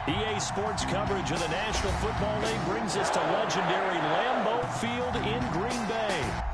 EA Sports coverage of the National Football League brings us to legendary Lambeau Field in Green Bay.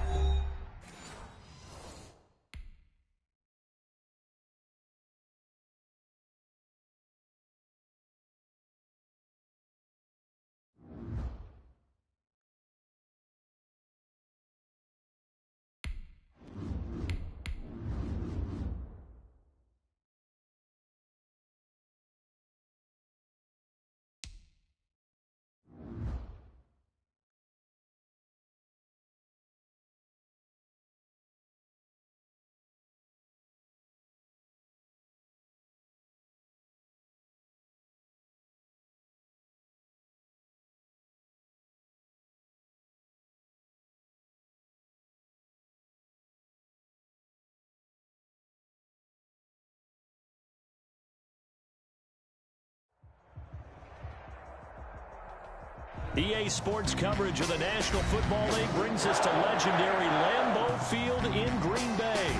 EA Sports coverage of the National Football League brings us to legendary Lambeau Field in Green Bay.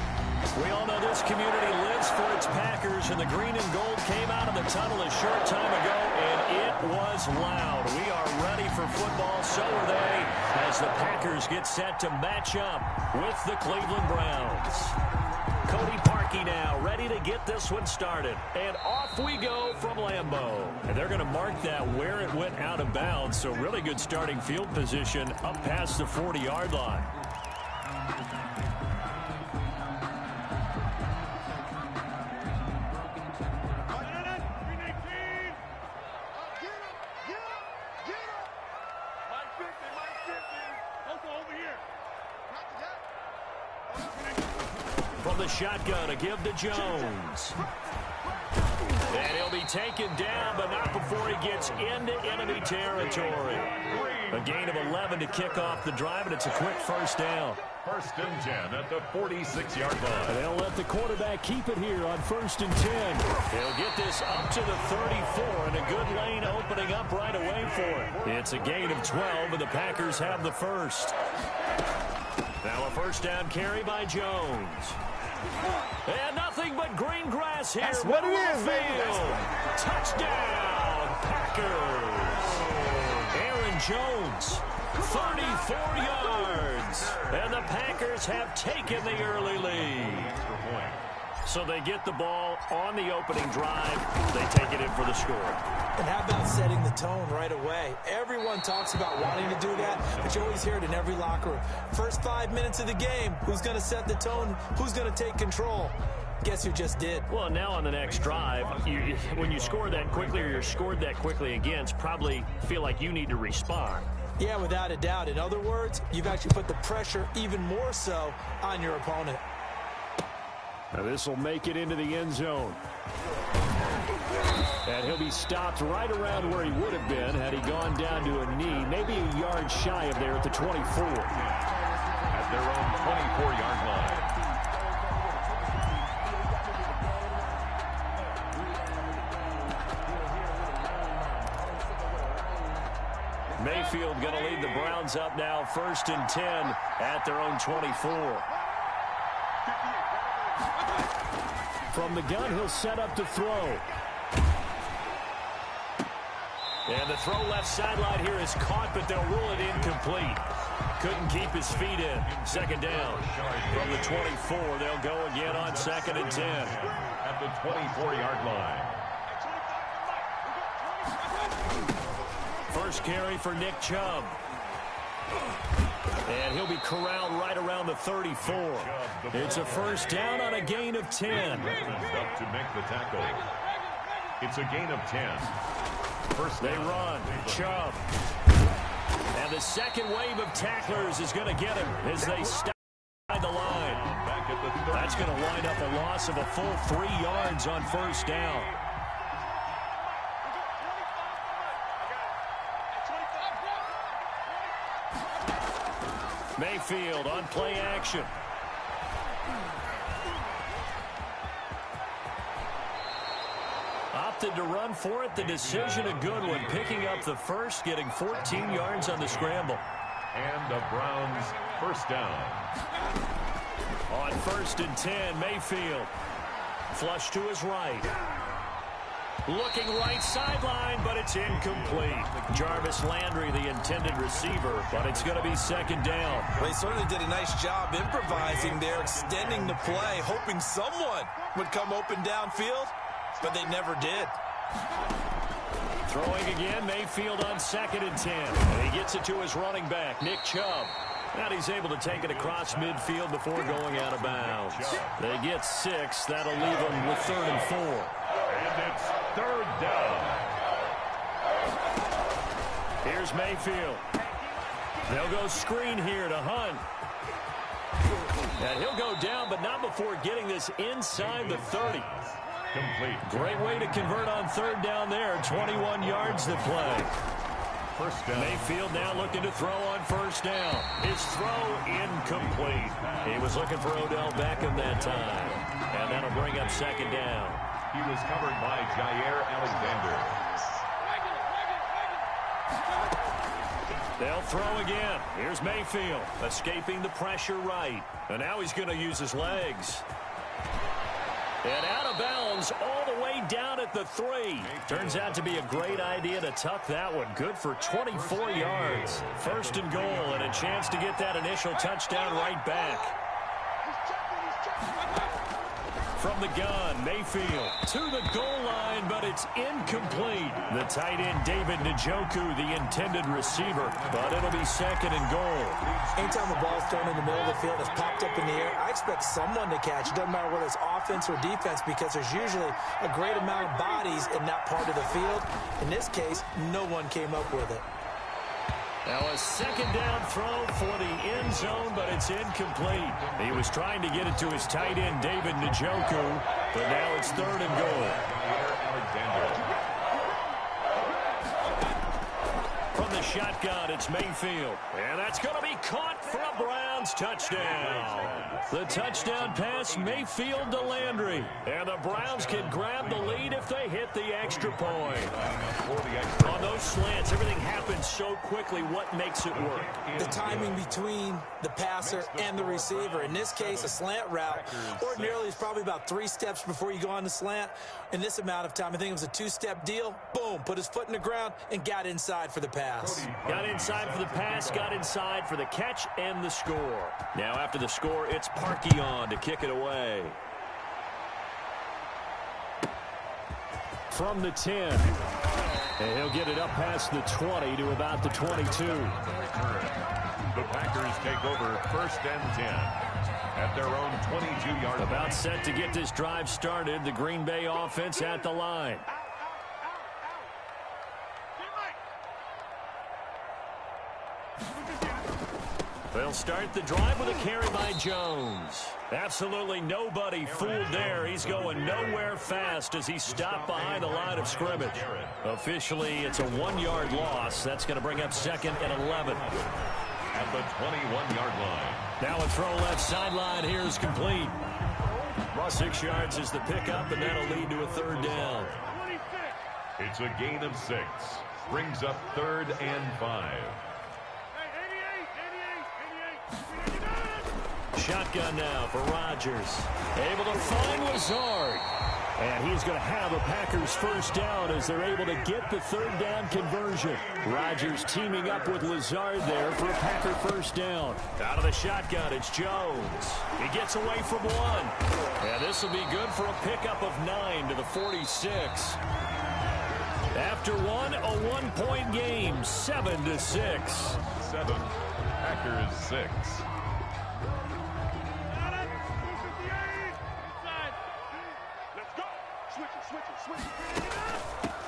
We all know this community lives for its Packers, and the green and gold came out of the tunnel a short time ago, and it was loud. We are ready for football, so are they, as the Packers get set to match up with the Cleveland Browns. Cody Parkey now ready to get this one started. And off we go from Lambeau. And they're going to mark that where it went out of bounds. So really good starting field position up past the 40-yard line. From the shotgun, a give to Jones. And he'll be taken down, but not before he gets into enemy territory. A gain of 11 to kick off the drive, and it's a quick first down. 1st and 10 at the 46-yard line. And they'll let the quarterback keep it here on 1st and 10. He'll get this up to the 34, and a good lane opening up right away for him. It's a gain of 12, and the Packers have the first. Now a first down carry by Jones. And nothing but green grass here. That's what it is, baby. Touchdown, Packers. Aaron Jones, 34 yards. And the Packers have taken the early lead. So they get the ball on the opening drive. They take it in for the score. And how about setting the tone right away? Everyone talks about wanting to do that, but you always hear it in every locker room. First 5 minutes of the game, who's going to set the tone? Who's going to take control? Guess who just did? Well, now on the next drive, when you score that quickly or you're scored that quickly against, probably feel like you need to respond. Yeah, without a doubt. In other words, you've actually put the pressure even more so on your opponent. Now this will make it into the end zone. And he'll be stopped right around where he would have been had he gone down to a knee, maybe a yard shy of there at the 24. At their own 24-yard line. Mayfield going to lead the Browns up now, 1st and 10 at their own 24. From the gun, he'll set up to throw. And the throw left sideline here is caught, but they'll rule it incomplete. Couldn't keep his feet in. 2nd down. From the 24, they'll go again on 2nd and 10. At the 24-yard line. First carry for Nick Chubb. And he'll be corralled right around the 34. It's a first down on a gain of 10. Up to make the tackle. It's a gain of 10. First they run. Chubb. And the second wave of tacklers is going to get him as they stop the line. That's going to wind up a loss of a full 3 yards on first down. Mayfield on play action. Opted to run for it. The decision a good one. Picking up the first, getting 14 yards on the scramble. And the Browns first down. On 1st and 10, Mayfield. Flush to his right. Looking right sideline, but it's incomplete. Jarvis Landry, the intended receiver, but it's going to be second down. They certainly did a nice job improvising there, extending the play, hoping someone would come open downfield, but they never did. Throwing again, Mayfield on 2nd and 10. And he gets it to his running back, Nick Chubb. And he's able to take it across midfield before going out of bounds. They get 6. That'll leave them with 3rd and 4. And it's 3rd down. Here's Mayfield. They'll go screen here to Hunt. And he'll go down, but not before getting this inside the 30. Complete. Great way to convert on 3rd down there. 21 yards to play. First down. Mayfield now looking to throw on 1st down. His throw incomplete. He was looking for Odell Beckham that time. And that'll bring up 2nd down. He was covered by Jair Alexander. They'll throw again. Here's Mayfield, escaping the pressure right. And now he's going to use his legs. And out of bounds all the way down at the 3. Turns out to be a great idea to tuck that one. Good for 24 yards. 1st and goal, and a chance to get that initial touchdown right back. From the gun, Mayfield to the goal line, but it's incomplete. The tight end, David Njoku, the intended receiver, but it'll be 2nd and goal. Anytime the ball's thrown in the middle of the field, it's popped up in the air, I expect someone to catch. It doesn't matter whether it's offense or defense, because there's usually a great amount of bodies in that part of the field. In this case, no one came up with it. Now a 2nd down throw for the end zone, but it's incomplete. He was trying to get it to his tight end, David Njoku, but now it's 3rd and goal. From the shotgun, it's Mayfield. And that's going to be caught for a Browns touchdown. The touchdown pass, Mayfield to Landry. And the Browns can grab the lead if they hit the extra point. On those slants, everything happens so quickly. What makes it work? The timing between the passer and the receiver. In this case, a slant route ordinarily is probably about 3 steps before you go on the slant. In this amount of time, I think it was a 2-step deal. Boom, put his foot in the ground and got inside for the pass. Got inside for the pass, got inside for the catch, and the score. Now after the score, it's Parkey on to kick it away. From the 10. And he'll get it up past the 20 to about the 22. The Packers take over 1st and 10 at their own 22-yard line. About set to get this drive started. The Green Bay offense at the line. They'll start the drive with a carry by Jones. Absolutely nobody fooled there. He's going nowhere fast as he stopped behind the line of scrimmage. Officially, it's a 1-yard loss. That's going to bring up 2nd and 11. At the 21-yard line. Now a throw left sideline here is complete. 6 yards is the pickup, and that'll lead to a 3rd down. It's a gain of 6. Brings up 3rd and 5. Shotgun now for Rodgers. Able to find Lazard. And he's going to have a Packers 1st down as they're able to get the 3rd down conversion. Rodgers teaming up with Lazard there for a Packer 1st down. Out of the shotgun, it's Jones. He gets away from 1. And this will be good for a pickup of 9 to the 46. After 1, a 1-point game, 7-6. 7. Packers 6.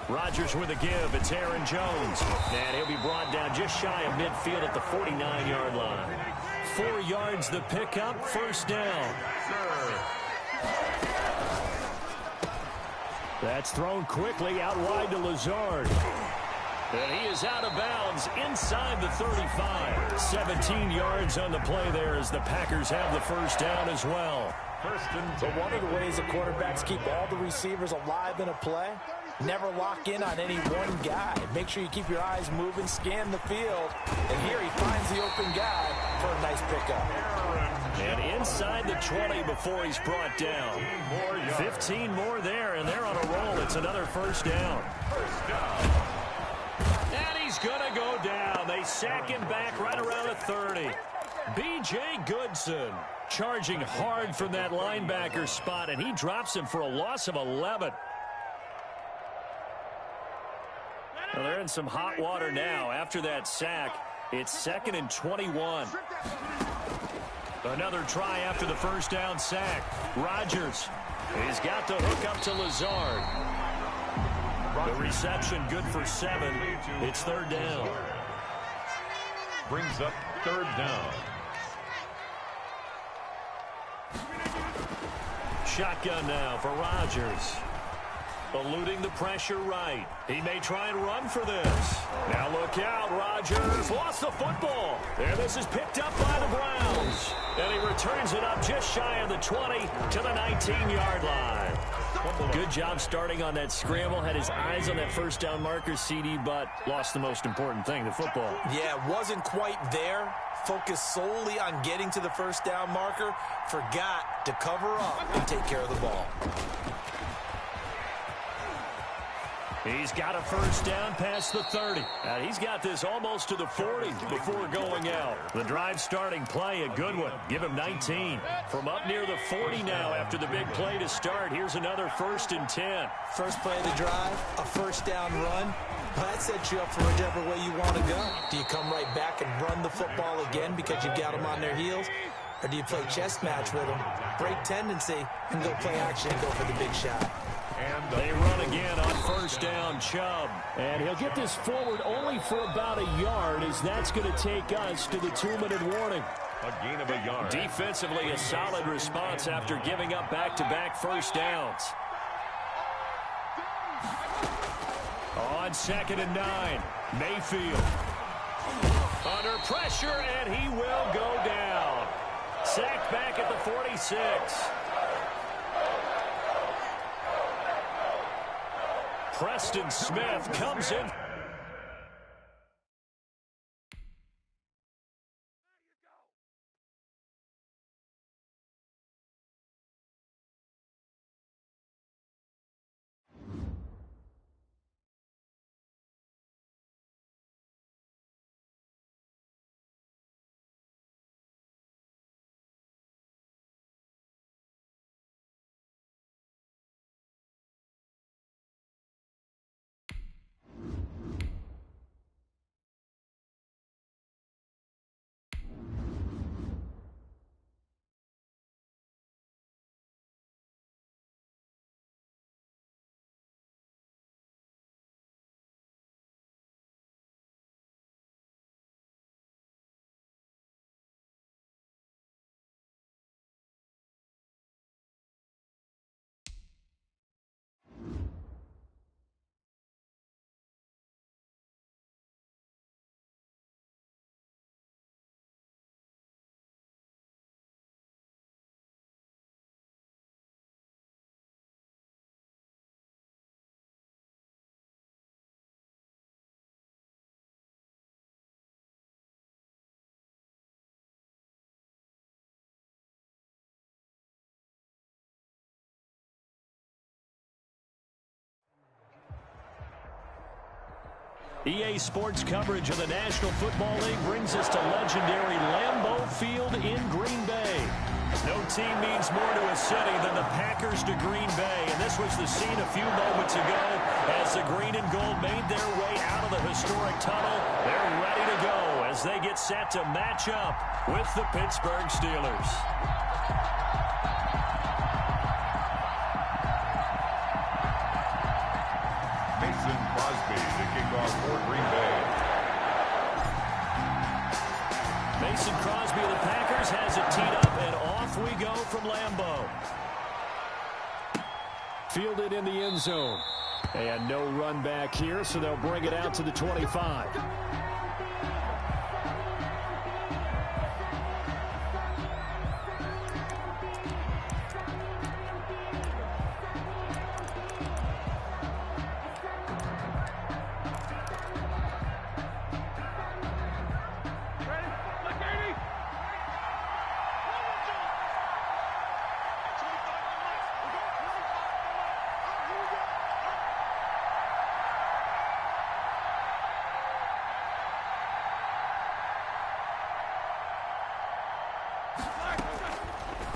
Rodgers with a give. It's Aaron Jones. And he'll be brought down just shy of midfield at the 49-yard line. 4 yards the pickup. 1st down. That's thrown quickly out wide to Lazard. And he is out of bounds inside the 35. 17 yards on the play there as the Packers have the 1st down as well. So one of the ways the quarterbacks keep all the receivers alive in a play, never lock in on any one guy. Make sure you keep your eyes moving, scan the field. And here he finds the open guy for a nice pickup. Aaron And inside the 20 before he's brought down. 15 more there, and they're on a roll. It's another first down. And he's going to go down. They sack him back right around the 30. B.J. Goodson charging hard from that linebacker spot, and he drops him for a loss of 11. Well, they're in some hot water now. After that sack, it's 2nd and 21. Another try after the first down sack. Rodgers, he's got the hook up to Lazard. The reception good for 7. It's 3rd down. Brings up 3rd down. Shotgun now for Rodgers. Eluding the pressure right. He may try and run for this. Now look out. Rodgers lost the football. And this is picked up by the Browns. And he returns it up just shy of the 20 to the 19-yard line. Good job starting on that scramble. Had his eyes on that first down marker, CD, but lost the most important thing, the football. Yeah, wasn't quite there. Focused solely on getting to the first down marker. Forgot to cover up and take care of the ball. He's got a first down past the 30. And he's got this almost to the 40 before going out. The drive starting play, a good one. Give him 19. From up near the 40 now after the big play to start. Here's another 1st and 10. First play of the drive, a first down run. Well, that sets you up for whichever way you want to go. Do you come right back and run the football again because you've got them on their heels? Or do you play chess match with them, break tendency, and go play action and go for the big shot? And they run again on first down, Chubb. And he'll get this forward only for about a yard, as that's going to take us to the 2-minute warning. A gain of a yard. Defensively, a solid response after giving up back-to-back first downs. On 2nd and 9, Mayfield. Under pressure, and he will go down. Sacked back at the 46. Preston Smith comes in. EA Sports coverage of the National Football League brings us to legendary Lambeau Field in Green Bay. No team means more to a city than the Packers to Green Bay, and this was the scene a few moments ago as the green and gold made their way out of the historic tunnel. They're ready to go as they get set to match up with the Pittsburgh Steelers. For Green Bay. Mason Crosby of the Packers has it teed up, and off we go from Lambeau. Fielded in the end zone. And no run back here, so they'll bring it out to the 25.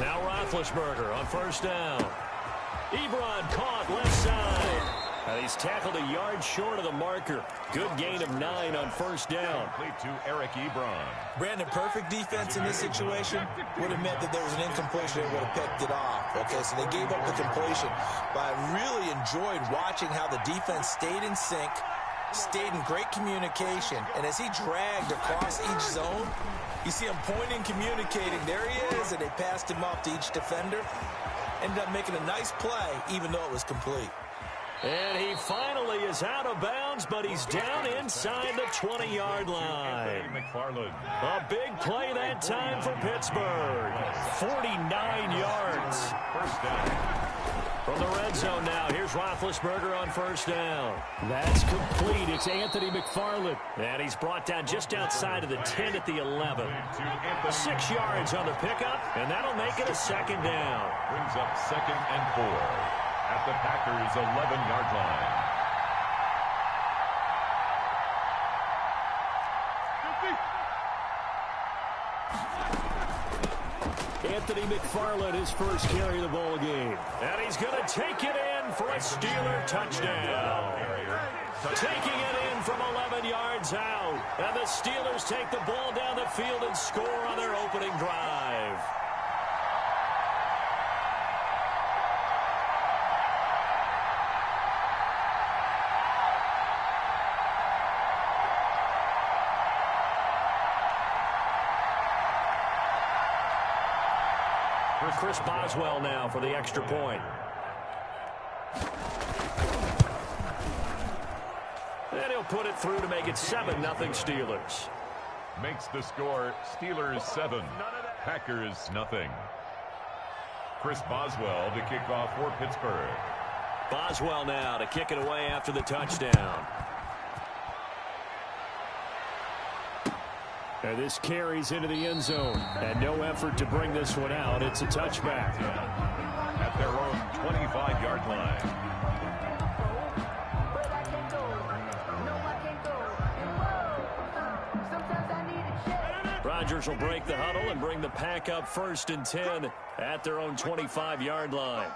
Now Roethlisberger on first down. Ebron caught left side. And he's tackled a yard short of the marker. Good gain of 9 on first down. Complete to Eric Ebron. Brandon, perfect defense in this situation would have meant that there was an incompletion and would have picked it off. Okay, so they gave up the completion. But I really enjoyed watching how the defense stayed in sync, stayed in great communication. And as he dragged across each zone, you see him pointing, communicating. There he is, and they passed him off to each defender. Ended up making a nice play, even though it was complete. And he finally is out of bounds, but he's down inside the 20-yard line. A big play that time for Pittsburgh. 49 yards. First down. From the red zone now, here's Roethlisberger on first down. That's complete. It's Anthony McFarland. And he's brought down just outside of the 10 at the 11. 6 yards on the pickup, and that'll make it a second down. Brings up 2nd and 4. At the Packers' 11-yard line. Anthony McFarland, his first carry of the ball game. And he's going to take it in for a Steeler touchdown. Taking it in from 11 yards out. And the Steelers take the ball down the field and score on their opening drive. Chris Boswell now for the extra point. And he'll put it through to make it 7-0 Steelers. Makes the score Steelers 7, Packers nothing. Chris Boswell to kick off for Pittsburgh. Boswell now to kick it away after the touchdown. And this carries into the end zone. And no effort to bring this one out. It's a touchback. At their own 25-yard line. Rodgers will break the huddle and bring the Pack up 1st and 10 at their own 25-yard line.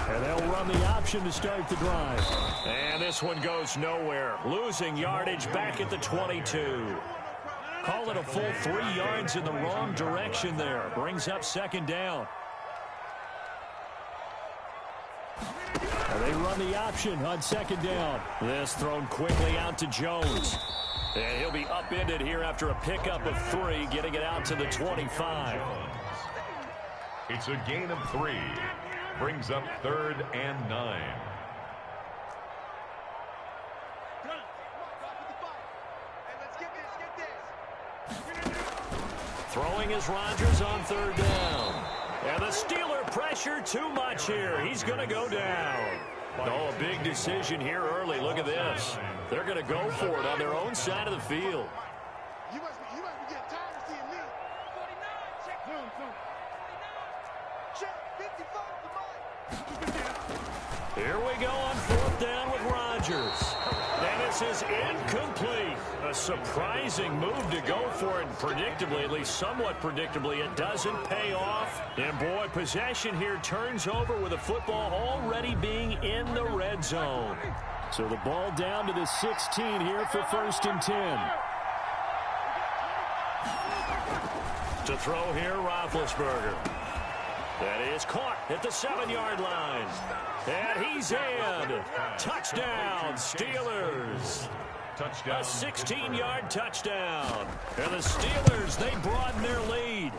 And they'll run the option to start the drive. And this one goes nowhere. Losing yardage back at the 22. Call it a full 3 yards in the wrong direction there. Brings up 2nd down. And they run the option on 2nd down. This thrown quickly out to Jones. And he'll be upended here after a pickup of 3, getting it out to the 25. It's a gain of 3. Brings up 3rd and 9. Throwing is Rodgers on 3rd down. And the Steeler pressure too much here. He's going to go down. Oh, a big decision here early. Look at this. They're going to go for it on their own side of the field. You must be getting tired of seeing me. 49, check. Check, 55. Here we go on 4th down with Rodgers. And this is incomplete. A surprising move to go for it. Predictably, at least somewhat predictably, it doesn't pay off. And boy, possession here turns over with the football already being in the red zone. So the ball down to the 16 here for 1st and 10. To throw here, Roethlisberger. That is caught at the 7-yard line. And he's in. Touchdown, Steelers. Touchdown. A 16-yard touchdown. And the Steelers, they broaden their lead.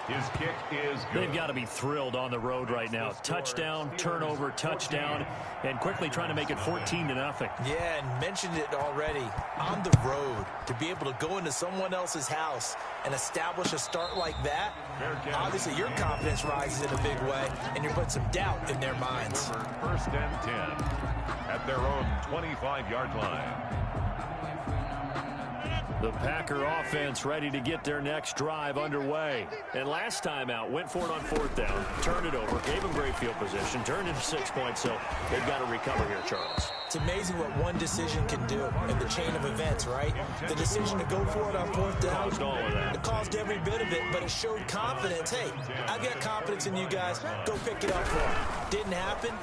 His kick is good. They've got to be thrilled on the road right now. Touchdown, turnover, touchdown, and quickly trying to make it 14-0. Yeah, and mentioned it already. On the road, to be able to go into someone else's house and establish a start like that, obviously your confidence rises in a big way, and you're putting some doubt in their minds. 1st and 10. at their own 25-yard line. The Packer offense ready to get their next drive underway. And last time out, went for it on 4th down, turned it over, gave them great field position, turned into 6 points, so they've got to recover here, Charles. It's amazing what one decision can do in the chain of events, right? The decision to go for it on 4th down. Caused all of that. It caused every bit of it, but it showed confidence. Hey, I've got confidence in you guys. Go pick it up for them. Didn't happen.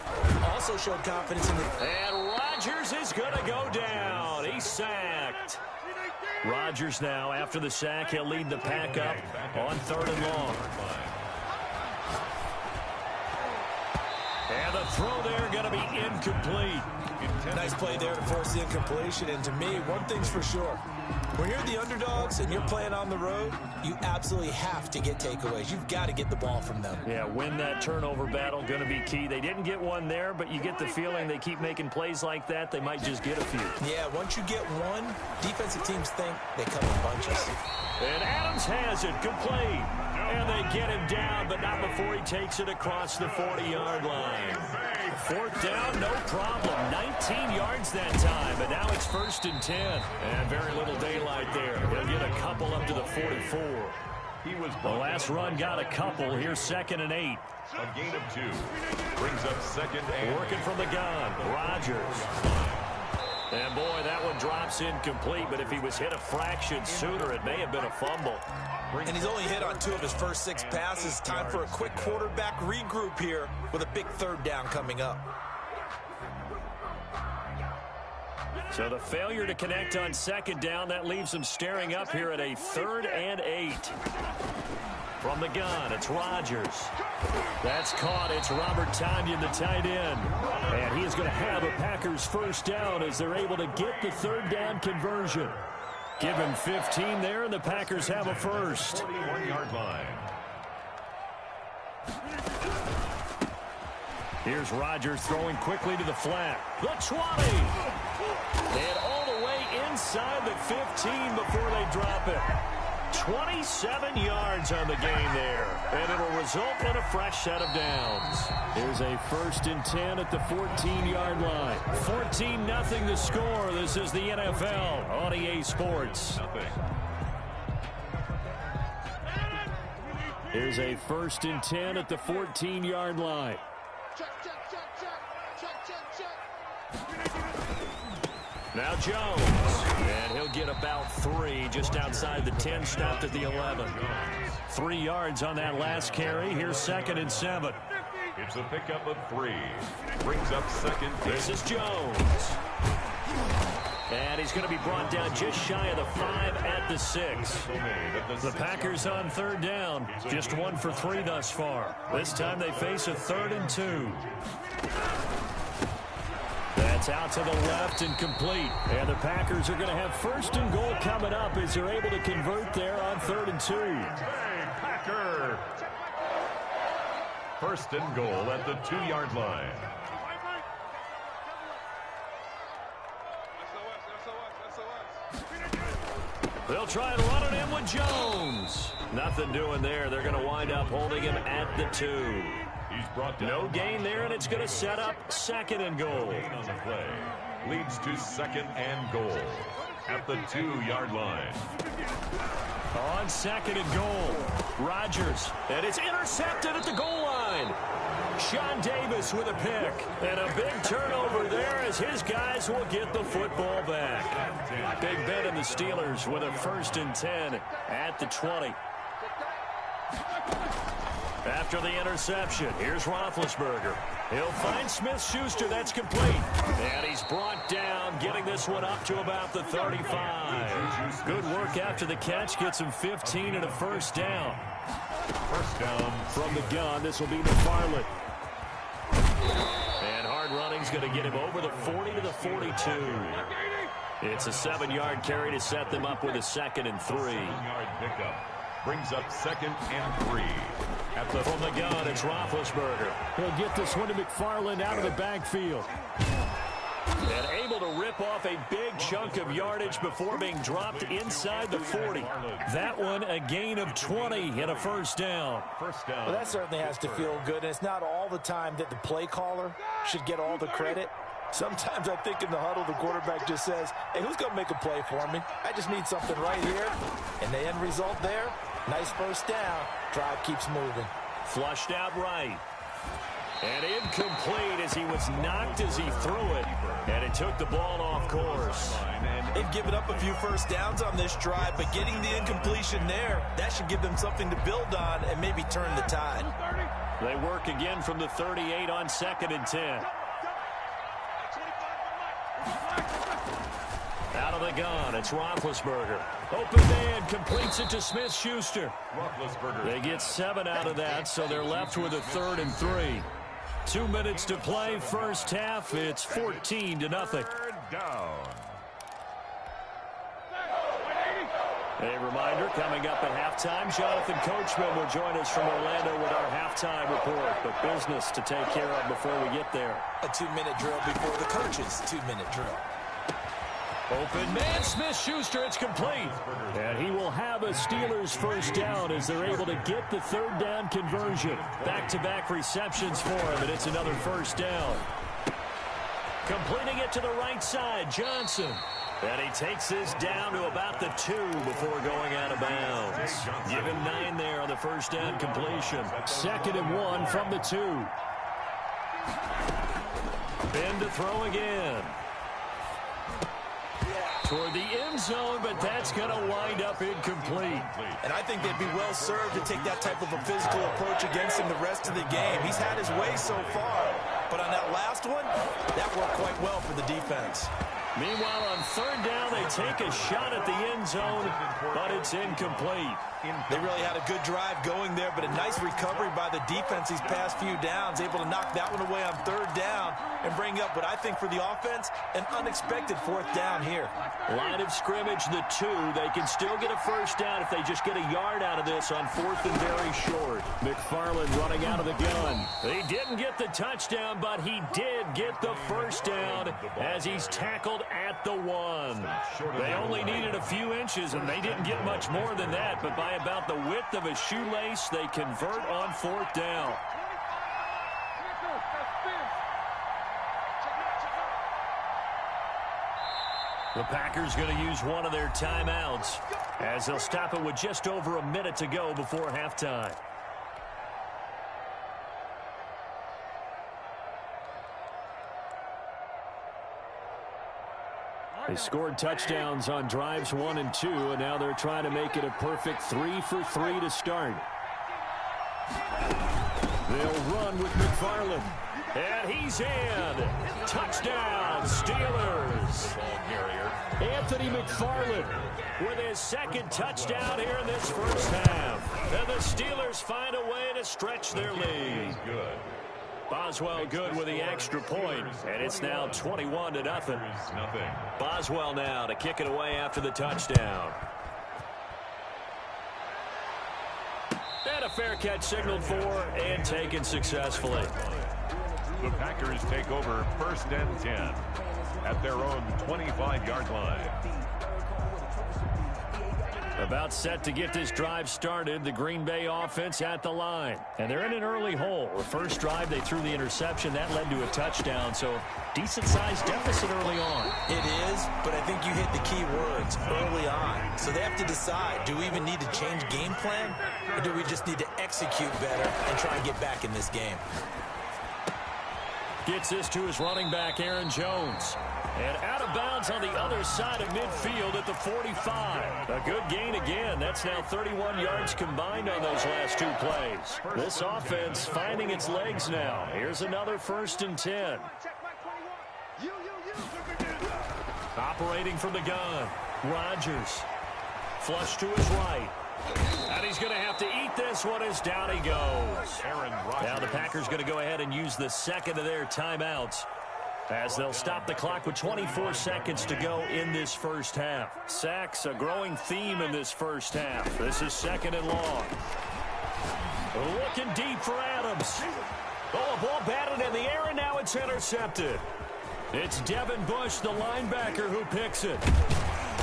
Also showed confidence in the... And Rodgers is going to go down. He's sacked. Rodgers now, after the sack, he'll lead the pack up on 3rd and long. And the throw there going to be incomplete. Nice play there to force the incompletion. And to me, one thing's for sure. When you're the underdogs and you're playing on the road, you absolutely have to get takeaways. You've got to get the ball from them. Yeah, win that turnover battle, going to be key. They didn't get one there, but you get the feeling they keep making plays like that, they might just get a few. Yeah, once you get one, defensive teams think they come in bunches. And Adams has it, complete. And they get him down, but not before he takes it across the 40-yard line. 4th down, no problem. 19 yards that time, but now it's 1st and 10. And very little daylight there. He'll get a couple up to the 44. The last run got a couple. Here's 2nd and 8. A gain of 2. Brings up 2nd and working from the gun. Rodgers. And boy, that one drops incomplete, but if he was hit a fraction sooner, it may have been a fumble. And he's only hit on 2 of his first 6 passes. Time for a quick quarterback regroup here with a big 3rd down coming up. So the failure to connect on 2nd down, that leaves him staring up here at a 3rd and 8. From the gun, it's Rodgers. That's caught. It's Robert Tonyan, the tight end. And he is going to have a Packers 1st down as they're able to get the 3rd down conversion. Give him 15 there, and the Packers have a 1st. 41-yard line. Here's Rodgers throwing quickly to the flat. The 20. And all the way inside the 15 before they drop it. 27 yards on the game there. And it'll result in a fresh set of downs. Here's a 1st and 10 at the 14-yard line. 14-0 the score. This is the NFL on EA Sports. Here's a 1st and 10 at the 14-yard line. Now Jones, and he'll get about 3 just outside the 10, stopped at the 11. 3 yards on that last carry. Here's 2nd and 7. It's a pickup of 3. Brings up 2nd. This is Jones. And he's going to be brought down just shy of the 5 at the 6. The Packers on 3rd down. Just 1 for 3 thus far. This time they face a 3rd and 2. That's out to the left and complete. And the Packers are going to have 1st and goal coming up as they're able to convert there on 3rd and 2. Packer. 1st and goal at the 2-yard line. They'll try and run it in with Jones. Nothing doing there. They're going to wind up holding him at the 2. He's brought down. No gain there, and it's going to set up 2nd and goal. On the play. Leads to 2nd and goal at the 2-yard line. On 2nd and goal, Rodgers, and it's intercepted at the goal line. Sean Davis with a pick, and a big turnover there as his guys will get the football back. Big Ben and the Steelers with a 1st and 10 at the 20. After the interception, here's Roethlisberger. He'll find Smith-Schuster. That's complete. And he's brought down, getting this one up to about the 35. Good work after the catch. Gets him 15 and a 1st down. 1st down. From the gun, this will be McFarland. And hard running's going to get him over the 40 to the 42. It's a 7-yard carry to set them up with a 2nd and 3. 7-yard pickup. Brings up 2nd and 3. From the gun, it's Roethlisberger. He'll get this one to McFarland out of the backfield. And able to rip off a big chunk of yardage before being dropped inside the 40. That one, a gain of 20 and a 1st down. 1st down. Well, that certainly has to feel good, and it's not all the time that the play caller should get all the credit. Sometimes I think in the huddle, the quarterback just says, hey, who's going to make a play for me? I just need something right here. And the end result there, nice first down. Drive keeps moving. Flushed out right. And incomplete as he was knocked as he threw it. And it took the ball off course. They've given up a few first downs on this drive, but getting the incompletion there, that should give them something to build on and maybe turn the tide. They work again from the 38 on 2nd and 10. Out of the gun, it's Roethlisberger. Open man, completes it to Smith-Schuster. They get 7 out of that, so they're left with a 3rd and 3. 2 minutes to play, first half. It's 14-0. Down. A reminder, coming up at halftime, Jonathan Coachman will join us from Orlando with our halftime report. But business to take care of before we get there. A 2-minute drill before the coach's 2-minute drill. Open man, Smith-Schuster, it's complete. And he will have a Steelers first down as they're able to get the 3rd down conversion. Back-to-back receptions for him, and it's another first down. Completing it to the right side, Johnson. And he takes this down to about the 2 before going out of bounds. Give him 9 there on the first down completion. 2nd and 1 from the 2. Ben to throw again. Toward the end zone, but that's going to wind up incomplete. And I think they'd be well served to take that type of a physical approach against him the rest of the game. He's had his way so far, but on that last one, that worked quite well for the defense. Meanwhile, on 3rd down, they take a shot at the end zone, but it's incomplete. They really had a good drive going there, but a nice recovery by the defense these past few downs, able to knock that one away on 3rd down and bring up what I think for the offense, an unexpected 4th down here. Line of scrimmage, the 2. They can still get a first down if they just get a yard out of this on 4th and very short. McFarland running out of the gun. He didn't get the touchdown, but he did get the first down as he's tackled at the 1. They only needed a few inches, and they didn't get much more than that, but by about the width of a shoelace, they convert on 4th down. The Packers going to use one of their timeouts as they'll stop it with just over a minute to go before halftime. They scored touchdowns on drives 1 and 2, and now they're trying to make it a perfect 3 for 3 to start. They'll run with McFarland. And he's in. Touchdown, Steelers. Anthony McFarland with his 2nd touchdown here in this first half. And the Steelers find a way to stretch their lead. Boswell good with the extra point, and it's now 21-0. Boswell now to kick it away after the touchdown. And a fair catch signaled for and taken successfully. The Packers take over 1st and 10 at their own 25-yard line. About set to get this drive started, the Green Bay offense at the line. And they're in an early hole. The first drive, they threw the interception. That led to a touchdown, so decent-sized deficit early on. It is, but I think you hit the key words early on. So they have to decide, do we even need to change game plan, or do we just need to execute better and try and get back in this game? Gets this to his running back, Aaron Jones. And out of bounds on the other side of midfield at the 45. A good gain again. That's now 31 yards combined on those last 2 plays. This offense finding its legs now. Here's another 1st and 10. Operating from the gun. Rodgers. Flush to his right. And he's going to have to eat this one as down he goes. Now the Packers going to go ahead and use the 2nd of their timeouts as they'll stop the clock with 24 seconds to go in this first half. Sacks, a growing theme in this first half. This is 2nd and long. Looking deep for Adams. Oh, a ball batted in the air, and now it's intercepted. It's Devin Bush, the linebacker, who picks it.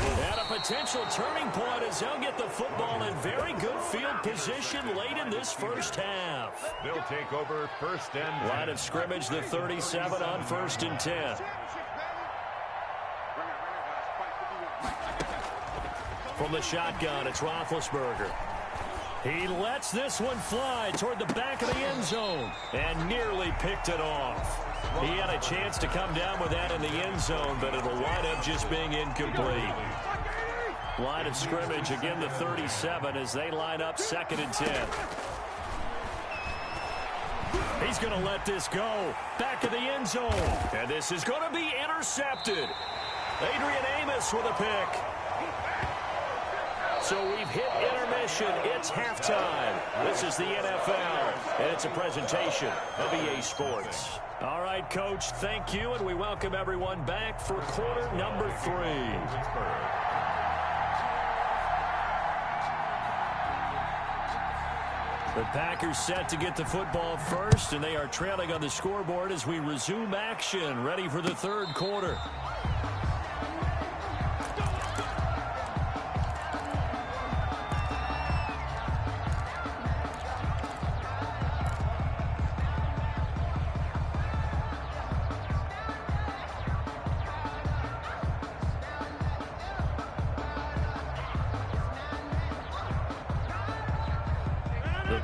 And a potential turning point as they'll get the football in very good field position late in this first half. They'll take over first and 10. Line of scrimmage, the 37 on 1st and 10. From the shotgun, it's Roethlisberger. He lets this one fly toward the back of the end zone and nearly picked it off. He had a chance to come down with that in the end zone, but it'll wind up just being incomplete. Line of scrimmage, again the 37 as they line up 2nd and 10. He's going to let this go. Back of the end zone. And this is going to be intercepted. Adrian Amos with a pick. So we've hit intermission. It's halftime. This is the NFL, and it's a presentation of EA Sports. All right, Coach, thank you, and we welcome everyone back for quarter number 3. The Packers set to get the football first, and they are trailing on the scoreboard as we resume action, ready for the 3rd quarter.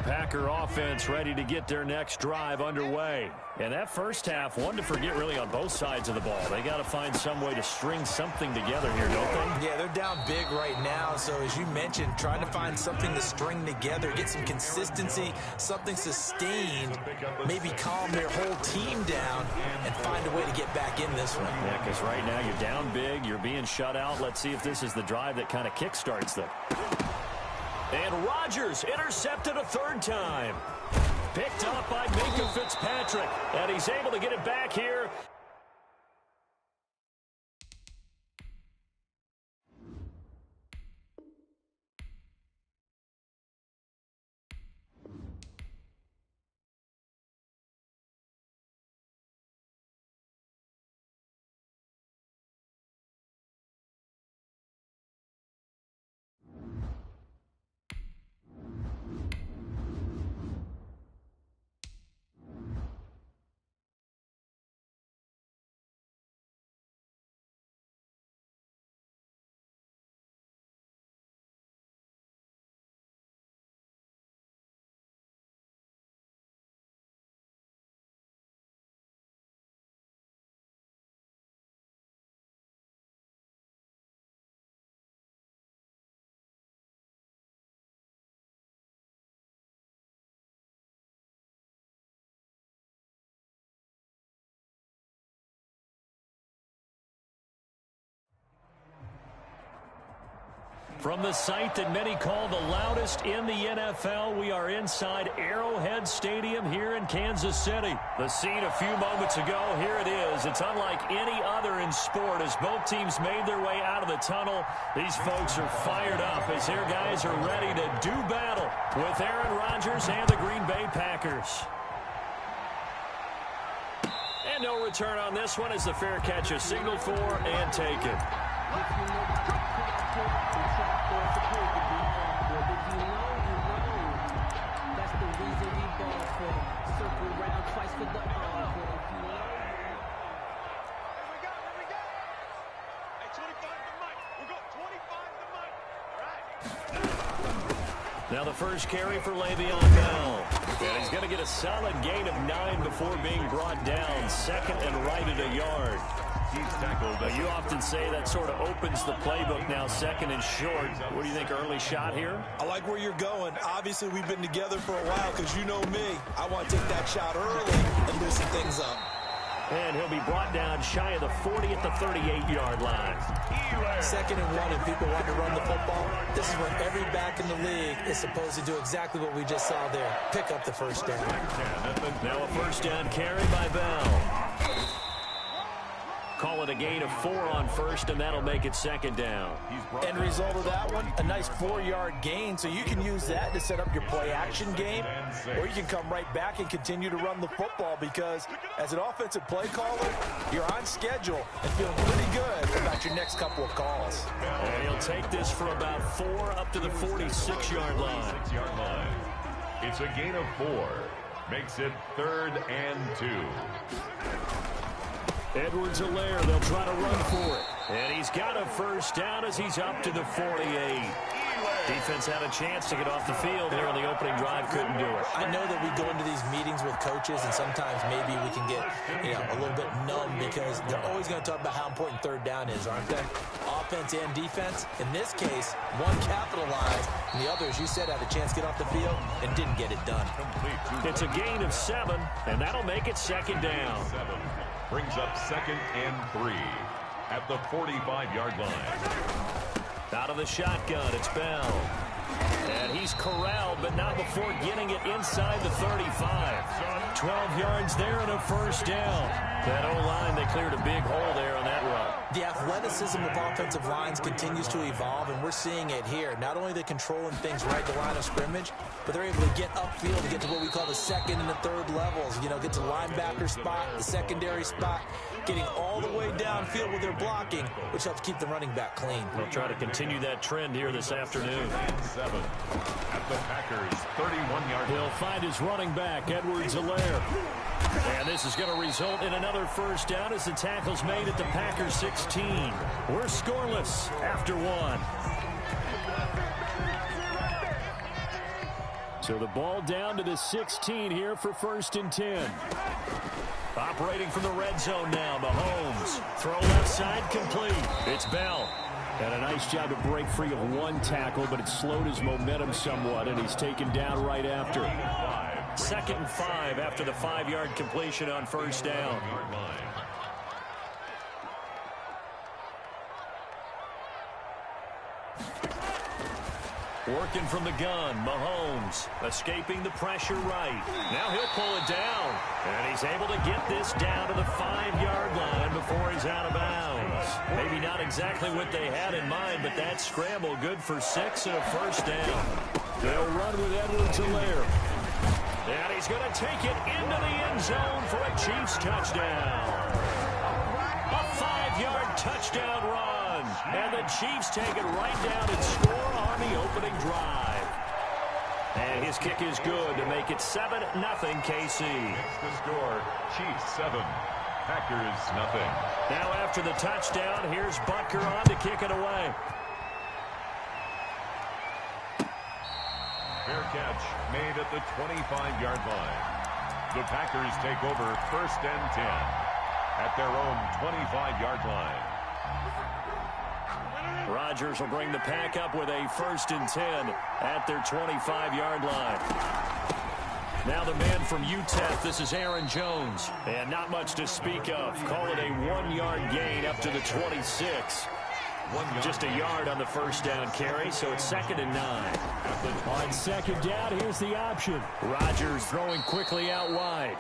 Packer offense ready to get their next drive underway. And that first half, one to forget really on both sides of the ball. They got to find some way to string something together here, don't they? Yeah, they're down big right now. So as you mentioned, trying to find something to string together, get some consistency, something sustained, maybe calm their whole team down and find a way to get back in this one. Yeah, because right now you're down big, you're being shut out. Let's see if this is the drive that kind of kickstarts them. And Rodgers intercepted a 3rd time. Picked up by Minkah Fitzpatrick. And he's able to get it back here. From the site that many call the loudest in the NFL, we are inside Arrowhead Stadium here in Kansas City. The scene a few moments ago, here it is. It's unlike any other in sport as both teams made their way out of the tunnel. These folks are fired up as their guys are ready to do battle with Aaron Rodgers and the Green Bay Packers. And no return on this one as the fair catch is signaled for and taken. Now the first carry for Le'Veon Bell. And he's going to get a solid gain of 9 before being brought down. 2nd and right at a yard. He's tackled. But you often say that sort of opens the playbook now, 2nd and short. What do you think, early shot here? I like where you're going. Obviously, we've been together for a while because you know me. I want to take that shot early and loosen things up. And he'll be brought down shy of the 40 at the 38-yard line. 2nd and 1 and people want to run the football. This is when every back in the league is supposed to do exactly what we just saw there. Pick up the first down. Now a first down carry by Bell. Call it a gain of 4 on first, and that'll make it second down. End result of that one, a nice 4-yard gain, so you can use that to set up your play-action game, or you can come right back and continue to run the football because as an offensive play caller, you're on schedule and feeling pretty good about your next couple of calls. And he'll take this for about 4 up to the 46-yard line. It's a gain of 4. Makes it 3rd and 2. Edwards-Helaire, they'll try to run for it. And he's got a first down as he's up to the 48. Defense had a chance to get off the field here on the opening drive, couldn't do it. I know that we go into these meetings with coaches, and sometimes maybe we can get a little bit numb because they're always going to talk about how important 3rd down is, aren't they? Offense and defense. In this case, one capitalized, and the other, as you said, had a chance to get off the field and didn't get it done. It's a gain of 7, and that'll make it second down. Brings up 2nd and 3 at the 45-yard line. Out of the shotgun, it's Bell. And he's corralled, but not before getting it inside the 35. 12 yards there and a first down. That O-line, they cleared a big hole there on that run. The athleticism of offensive lines continues to evolve, and we're seeing it here. Not only are they controlling things right at the line of scrimmage, but they're able to get upfield to get to what we call the 2nd and the 3rd levels. Get to the linebacker spot, the secondary spot, getting all the way downfield with their blocking, which helps keep the running back clean. They'll try to continue that trend here this afternoon. 7 at the Packers' 31-yard line. He'll find his running back, Edwards-Helaire. And this is going to result in another first down as the tackle's made at the Packers 16. We're scoreless after 1. So the ball down to the 16 here for 1st and 10. Operating from the red zone now, Mahomes. Throw left side complete. It's Bell. And a nice job to break free of one tackle, but it slowed his momentum somewhat, and he's taken down right after. 2nd and 5 after the 5-yard completion on first down. Working from the gun, Mahomes escaping the pressure right. Now he'll pull it down, and he's able to get this down to the 5-yard line before he's out of bounds. Maybe not exactly what they had in mind, but that scramble good for 6 and a first down. They'll run with Edwards-Helaire. And he's going to take it into the end zone for a Chiefs touchdown. A 5-yard touchdown run. And the Chiefs take it right down and score on the opening drive. And his kick is good to make it 7-0 KC. That's the score. Chiefs 7, Packers nothing. Now after the touchdown, here's Butker on to kick it away. Fair catch made at the 25-yard line. The Packers take over 1st and 10 at their own 25-yard line. Rodgers will bring the pack up with a 1st and 10 at their 25-yard line. Now the man from UTEP, this is Aaron Jones. And not much to speak of. Call it a 1-yard gain up to the 26. Just a yard on the first down carry, so it's 2nd and 9. On second down, here's the option. Rodgers throwing quickly out wide.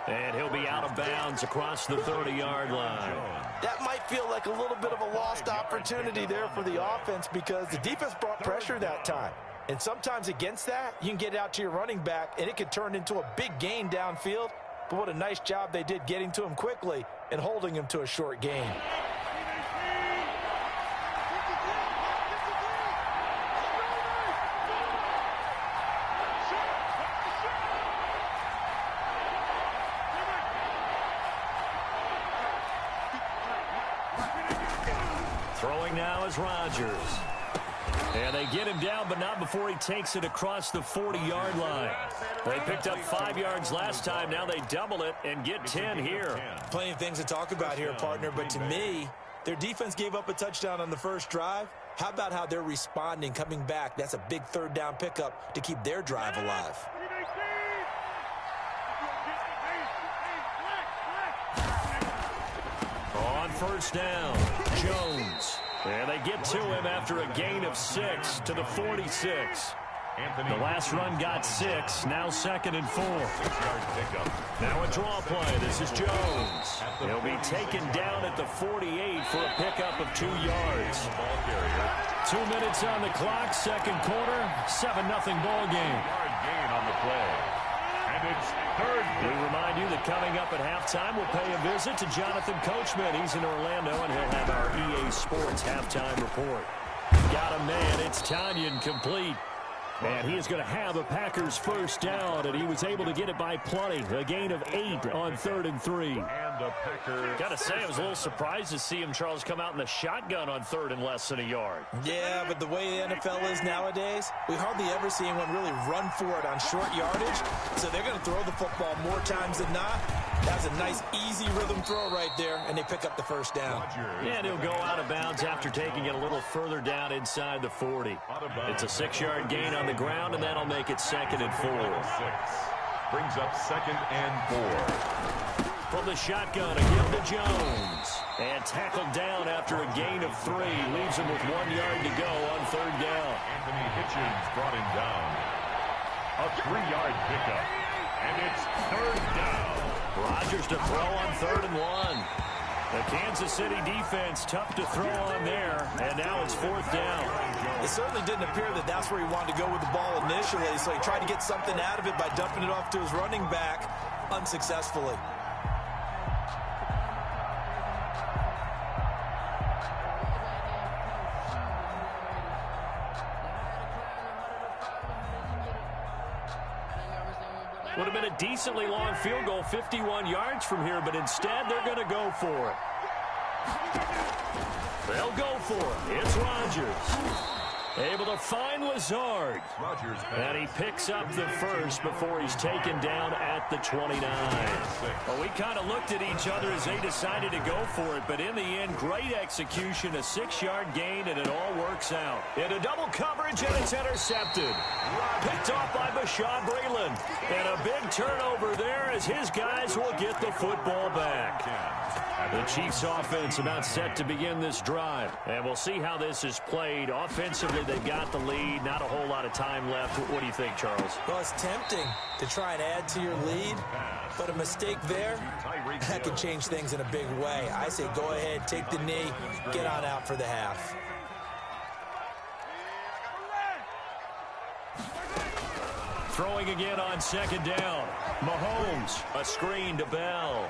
And he'll be out of bounds across the 30-yard line. That might feel like a little bit of a lost opportunity there for the offense because the defense brought pressure that time. And sometimes against that, you can get out to your running back, and it could turn into a big gain downfield. But what a nice job they did getting to him quickly and holding him to a short gain. Throwing now is Rodgers. And they get him down, but not before he takes it across the 40-yard line. They picked up 5 yards last time. Now they double it and get 10 here. Plenty of things to talk about here, partner, but to me, their defense gave up a touchdown on the first drive. How about how they're responding, coming back? That's a big 3rd down pickup to keep their drive alive. On first down, Jones. And they get to him after a gain of 6 to the 46. Anthony. The last run got 6. Now 2nd and 4. 6-yard pickup. Now a draw play. This is Jones. He'll be taken down at the 48 for a pickup of 2 yards. Ball carrier. 2 minutes on the clock. Second quarter. 7-0 ball game. Yard gain on the play. And it's third. We remind you that coming up at halftime, we'll pay a visit to Jonathan Coachman. He's in Orlando, and he'll have our EA Sports halftime report. Got a man. It's Tanyan complete. And he is going to have a Packers first down, and he was able to get it by plenty. A gain of 8 on 3rd and 3. And the Packers. Got to say, I was a little surprised to see him, Charles, come out in the shotgun on 3rd and less than a yard. Yeah, but the way the NFL is nowadays, we hardly ever see anyone really run for it on short yardage. So they're going to throw the football more times than not. That was a nice, easy rhythm throw right there, and they pick up the first down. And he'll go out of bounds after taking it a little further down inside the 40. It's a 6-yard gain on the ground, and that'll make it 2nd and 4. 6. Brings up 2nd and 4. From the shotgun, again to Jones. And tackled down after a gain of 3. Leaves him with 1 yard to go on 3rd down. Anthony Hitchens brought him down. A 3-yard pickup. And it's 3rd down. Rodgers to throw on 3rd and 1. The Kansas City defense tough to throw on there, and now it's 4th down. It certainly didn't appear that that's where he wanted to go with the ball initially, so he tried to get something out of it by dumping it off to his running back unsuccessfully. Would have been a decently long field goal, 51 yards from here, but instead they're going to go for it. They'll go for it. It's Rodgers. Able to find Lazard. And he picks up the first before he's taken down at the 29. Well, we kind of looked at each other as they decided to go for it, but in the end, great execution, a 6-yard gain, and it all works out. Into double coverage, and it's intercepted. Picked off by Bashaud Breeland. And a big turnover there as his guys will get the football back. The Chiefs offense about set to begin this drive. And we'll see how this is played. Offensively, they've got the lead. Not a whole lot of time left. What do you think, Charles? Well, it's tempting to try and add to your lead, but a mistake there, that can change things in a big way. I say go ahead, take the knee, get on out for the half. Throwing again on 2nd down. Mahomes, a screen to Bell.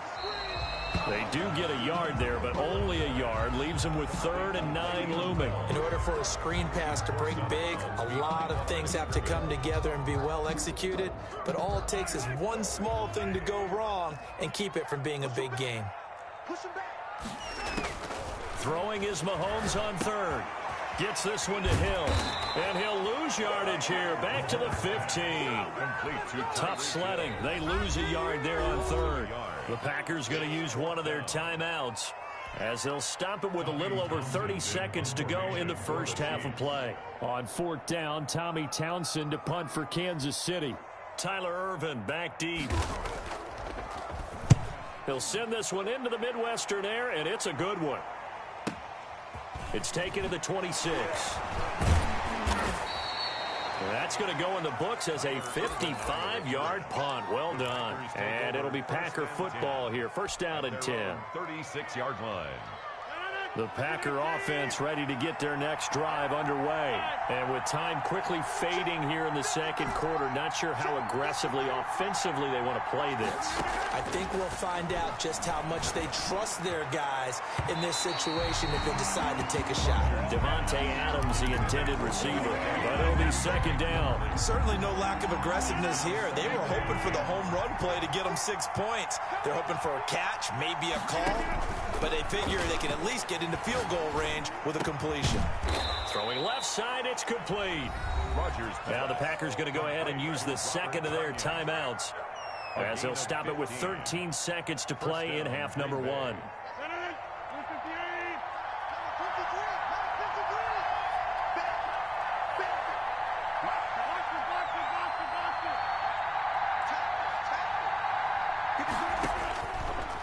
They do get a yard there, but only a yard. Leaves them with 3rd and 9 looming. In order for a screen pass to break big, a lot of things have to come together and be well executed. But all it takes is one small thing to go wrong and keep it from being a big gain. Throwing is Mahomes on 3rd. Gets this one to Hill. And he'll lose yardage here. Back to the 15. Tough sledding. They lose a yard there on 3rd. The Packers going to use one of their timeouts as they'll stop it with a little over 30 seconds to go in the first half of play. On 4th down, Tommy Townsend to punt for Kansas City. Tyler Ervin back deep. He'll send this one into the Midwestern air, and it's a good one. It's taken to the 26. That's going to go in the books as a 55-yard punt. Well done. And it'll be Packer football here. First down and 10. 36-yard line. The Packer offense ready to get their next drive underway. And with time quickly fading here in the second quarter, not sure how aggressively, offensively they want to play this. I think we'll find out just how much they trust their guys in this situation if they decide to take a shot. Devontae Adams, the intended receiver. But it'll be 2nd down. Certainly no lack of aggressiveness here. They were hoping for the home run play to get them 6 points. They're hoping for a catch, maybe a call. But they figure they can at least get into field goal range with a completion. Throwing left side, it's complete. Now the Packers going to go ahead and use the second of their timeouts as they'll stop it with 13 seconds to play in half number 1.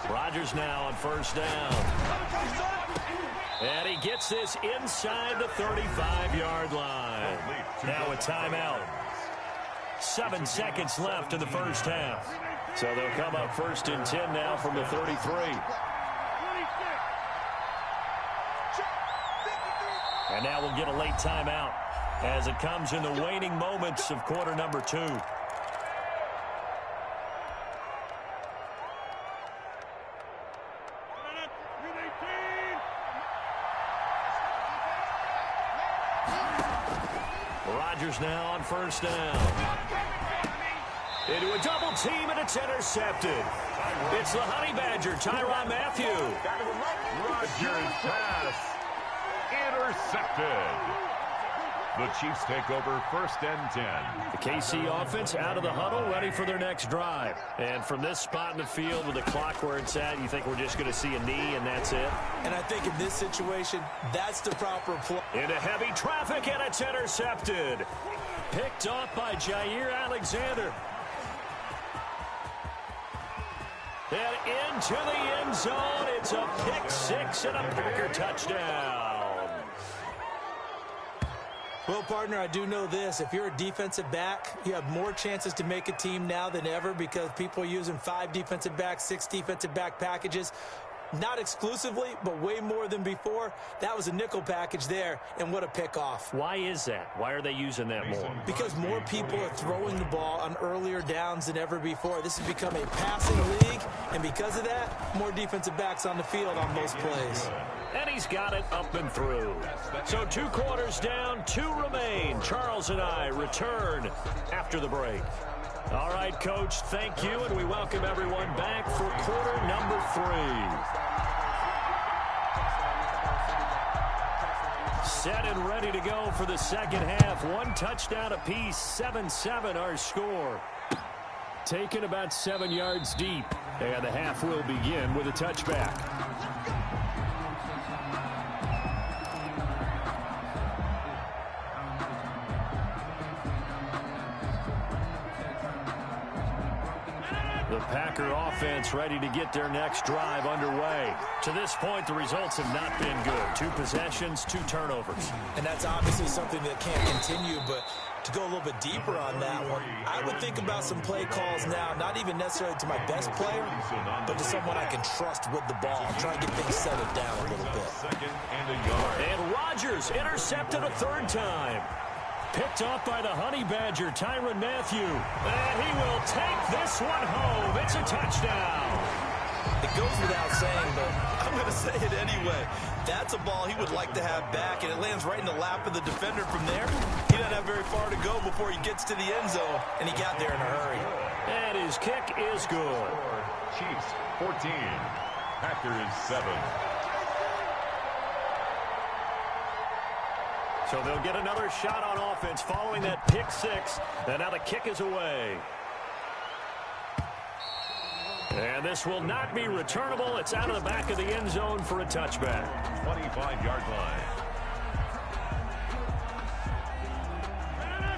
Rodgers now on 1st down. And he gets this inside the 35-yard line. Now a timeout. 7 seconds left in the first half. So they'll come up 1st and 10 now from the 33. And now we'll get a late timeout as it comes in the waning moments of quarter number 2. Rodgers now on 1st down. Into a double team, and it's intercepted. It's the Honey Badger, Tyrann Mathieu. Rodgers pass intercepted. The Chiefs take over 1st and 10. The KC offense out of the huddle, ready for their next drive. And from this spot in the field with the clock where it's at, you think we're just going to see a knee and that's it? And I think in this situation, that's the proper play. Into heavy traffic, and it's intercepted. Picked off by Jair Alexander. And into the end zone. It's a pick 6 and a Packer touchdown. Well, partner, I do know this. If you're a defensive back, you have more chances to make a team now than ever because people are using 5 defensive backs, 6 defensive back packages. Not exclusively, but way more than before. That was a nickel package there, and what a pickoff. Why is that? Why are they using that more? Because more people are throwing the ball on earlier downs than ever before. This has become a passing league, and because of that, more defensive backs on the field on most plays. And he's got it up and through. So 2 quarters down, 2 remain. Charles and I return after the break. All right, Coach, thank you, and we welcome everyone back for quarter number 3. Set and ready to go for the second half. 1 touchdown apiece, 7-7 our score. Taken about 7 yards deep, and the half will begin with a touchback. The Packer offense ready to get their next drive underway. To this point, the results have not been good. 2 possessions, 2 turnovers. And that's obviously something that can't continue, but to go a little bit deeper on that one, I would think about some play calls now, not even necessarily to my best player, but to someone I can trust with the ball. Try and get things settled down a little bit. And Rodgers intercepted a 3rd time. Picked off by the Honey Badger, Tyrann Mathieu. And he will take this one home. It's a touchdown. It goes without saying, but I'm going to say it anyway. That's a ball he would like to have back, and it lands right in the lap of the defender from there. He doesn't have very far to go before he gets to the end zone, and he got there in a hurry. And his kick is good. Chiefs 14, Packers 7. So they'll get another shot on offense following that pick 6. And now the kick is away. And this will not be returnable. It's out of the back of the end zone for a touchback. 25-yard line.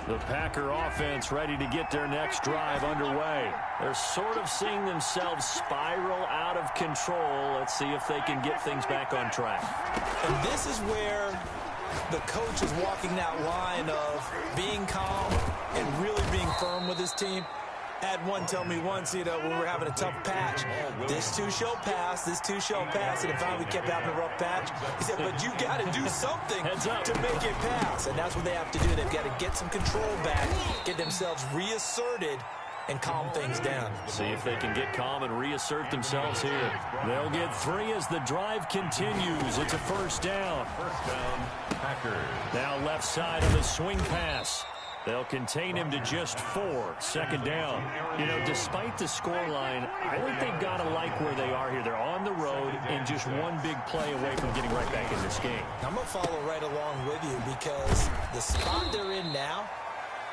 The Packer offense ready to get their next drive underway. They're sort of seeing themselves spiral out of control. Let's see if they can get things back on track. And this is where the coach is walking that line of being calm and really being firm with his team. I had one tell me once, when we were having a tough patch, this too shall pass, this too shall pass, and if finally we kept having a rough patch, he said, but you got to do something to make it pass, and that's what they have to do. They've got to get some control back, get themselves reasserted, and calm things down. See if they can get calm and reassert themselves here. They'll get 3 as the drive continues. It's a 1st down. 1st down, Packers. Now left side of the swing pass. They'll contain him to just 4. 2nd down. Despite the scoreline, I think they've got to like where they are here. They're on the road and just one big play away from getting right back in this game. I'm going to follow right along with you because the spot they're in now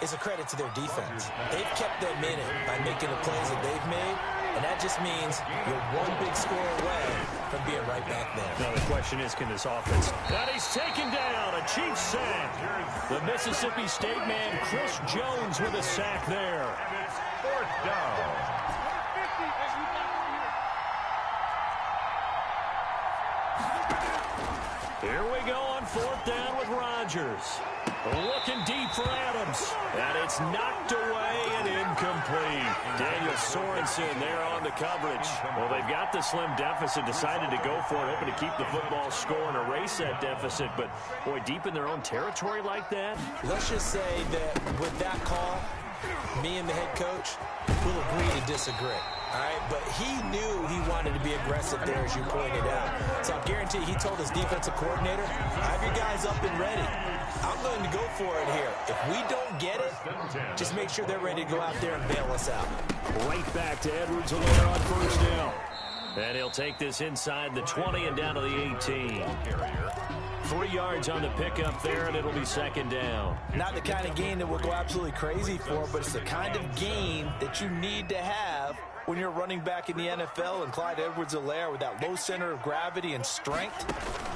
is a credit to their defense. They've kept them in it by making the plays that they've made, and that just means you're one big score away from being right back there. Now the question is, can this offense... And he's taken down, a Chiefs sack. The Mississippi State man, Chris Jones, with a sack there. And it's 4th down. Here we go on 4th down with Rodgers. Looking deep for Adams. And it's knocked away and incomplete. Daniel Sorensen there on the coverage. Well, they've got the slim deficit, decided to go for it, hoping to keep the football score and erase that deficit. But, boy, deep in their own territory like that. Let's just say that with that call, me and the head coach will agree to disagree. All right, but he knew he wanted to be aggressive there, as you pointed out. So I guarantee he told his defensive coordinator, have your guys up and ready. I'm going to go for it here. If we don't get it, just make sure they're ready to go out there and bail us out. Right back to Edwards-Helaire on first down. And he'll take this inside the 20 and down to the 18. 3 yards on the pickup there, and it'll be second down. Not the kind of gain that we'll go absolutely crazy for, but it's the kind of gain that you need to have when you're running back in the NFL. And Clyde Edwards-Helaire, with that low center of gravity and strength,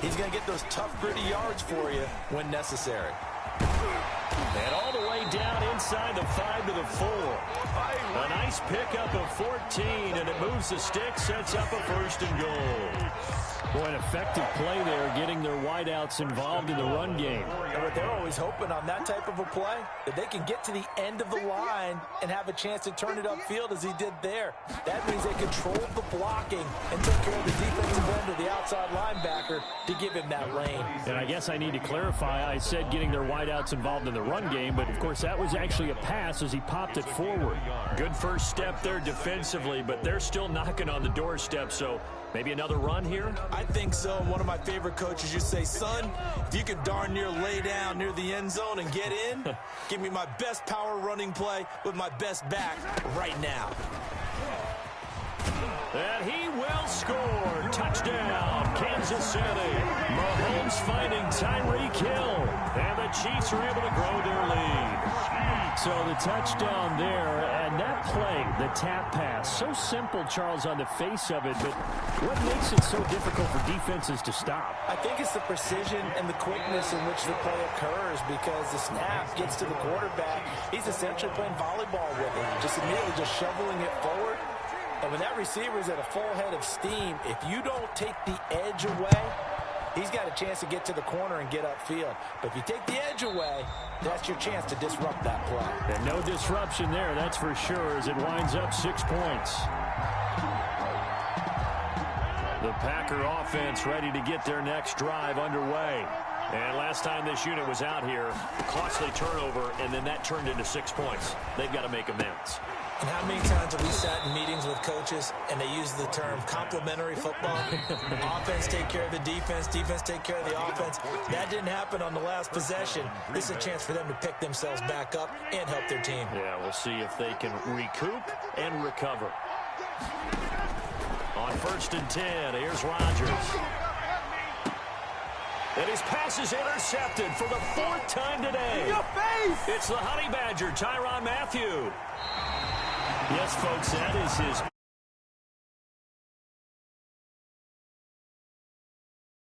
he's going to get those tough, gritty yards for you when necessary. And all the way down inside the 5 to the 4. A nice pickup of 14, and it moves the stick, sets up a first and goal. Boy, an effective play there, getting their wideouts involved in the run game. And what they're always hoping on that type of a play, that they can get to the end of the line and have a chance to turn it upfield as he did there. That means they controlled the blocking and took care of the defensive end of the outside linebacker to give him that lane. And I guess I need to clarify, I said getting their wideouts involved in the run game, but of course that was actually a pass as he popped it forward. Good first step there defensively, but they're still knocking on the doorstep, so maybe another run here? I think so. One of my favorite coaches used to say, son, if you could darn near lay down near the end zone and get in, give me my best power running play with my best back right now. And he will score. Touchdown, Kansas City. Mahomes finding Tyreek Hill. And the Chiefs are able to grow their lead. So the touchdown there, and that play, the tap pass, so simple, Charles, on the face of it, but what makes it so difficult for defenses to stop? I think it's the precision and the quickness in which the play occurs, because the snap gets to the quarterback. He's essentially playing volleyball with it, just immediately just shoveling it forward. And when that receiver is at a full head of steam, if you don't take the edge away, he's got a chance to get to the corner and get upfield. But if you take the edge away, that's your chance to disrupt that play. And no disruption there, that's for sure, as it winds up 6 points. The Packer offense ready to get their next drive underway. And last time this unit was out here, costly turnover, and then that turned into 6 points. They've got to make amends. And how many times have we sat in meetings with coaches and they use the term complementary football? Offense take care of the defense, defense take care of the offense. That didn't happen on the last possession. This is a chance for them to pick themselves back up and help their team. Yeah, we'll see if they can recoup and recover. On 1st and 10, here's Rodgers. And his pass is intercepted for the 4th time today. Your face! It's the Honey Badger, Tyrann Mathieu. Yes, folks, that is his